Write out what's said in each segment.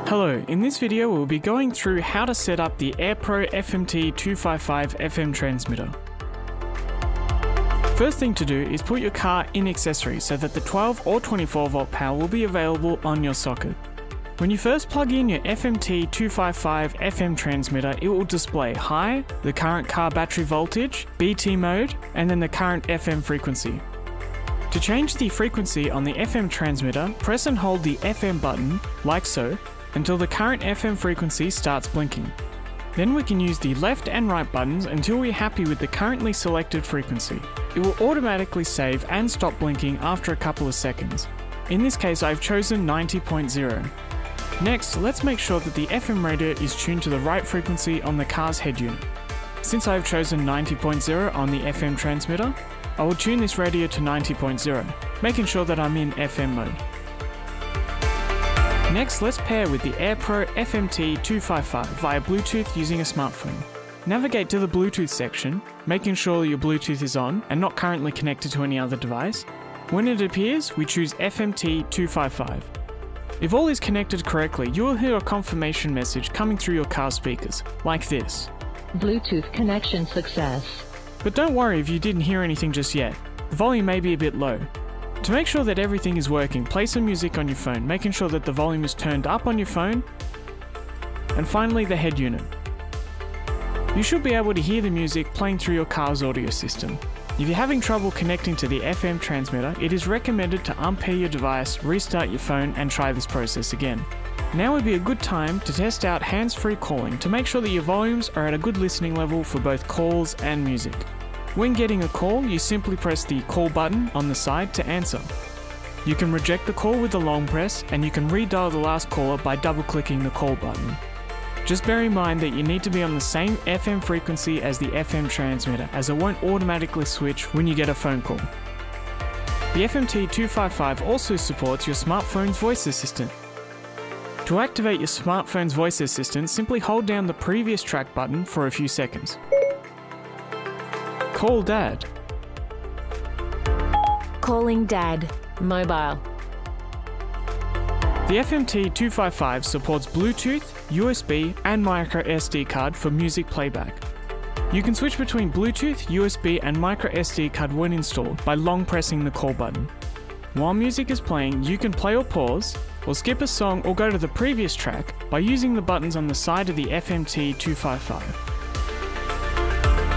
Hello, in this video we'll be going through how to set up the Aerpro FMT255 FM transmitter. First thing to do is put your car in accessories so that the 12 or 24 volt power will be available on your socket. When you first plug in your FMT255 FM transmitter, it will display high, the current car battery voltage, BT mode, and then the current FM frequency. To change the frequency on the FM transmitter, press and hold the FM button, like so, until the current FM frequency starts blinking. Then we can use the left and right buttons until we're happy with the currently selected frequency. It will automatically save and stop blinking after a couple of seconds. In this case, I've chosen 90.0. Next, let's make sure that the FM radio is tuned to the right frequency on the car's head unit. Since I've chosen 90.0 on the FM transmitter, I will tune this radio to 90.0, making sure that I'm in FM mode. Next, let's pair with the Aerpro FMT255 via Bluetooth using a smartphone. Navigate to the Bluetooth section, making sure your Bluetooth is on and not currently connected to any other device. When it appears, we choose FMT255. If all is connected correctly, you will hear a confirmation message coming through your car speakers, like this. Bluetooth connection success. But don't worry if you didn't hear anything just yet. The volume may be a bit low. To make sure that everything is working, play some music on your phone, making sure that the volume is turned up on your phone. And finally, the head unit. You should be able to hear the music playing through your car's audio system. If you're having trouble connecting to the FM transmitter, it is recommended to unpair your device, restart your phone, and try this process again. Now would be a good time to test out hands-free calling to make sure that your volumes are at a good listening level for both calls and music. When getting a call, you simply press the call button on the side to answer. You can reject the call with the long press, and you can redial the last caller by double-clicking the call button. Just bear in mind that you need to be on the same FM frequency as the FM transmitter, as it won't automatically switch when you get a phone call. The FMT255 also supports your smartphone's voice assistant. To activate your smartphone's voice assistant, simply hold down the previous track button for a few seconds. Call Dad. Calling Dad. Mobile. The FMT255 supports Bluetooth, USB, and micro SD card for music playback. You can switch between Bluetooth, USB, and micro SD card when installed by long pressing the call button. While music is playing, you can play or pause, or skip a song or go to the previous track by using the buttons on the side of the FMT255.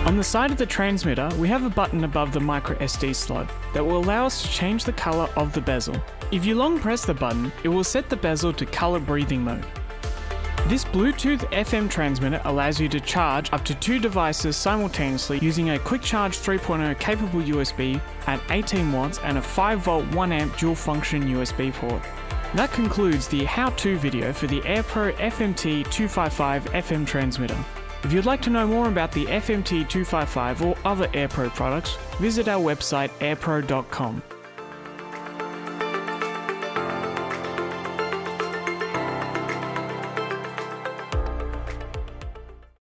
On the side of the transmitter, we have a button above the micro SD slot that will allow us to change the color of the bezel. If you long press the button, it will set the bezel to color breathing mode. This Bluetooth FM transmitter allows you to charge up to 2 devices simultaneously using a quick charge 3.0 capable USB at 18 watts and a 5 volt 1 amp dual function USB port. That concludes the how-to video for the Aerpro FMT255 FM transmitter. If you'd like to know more about the FMT255 or other Aerpro products, visit our website aerpro.com.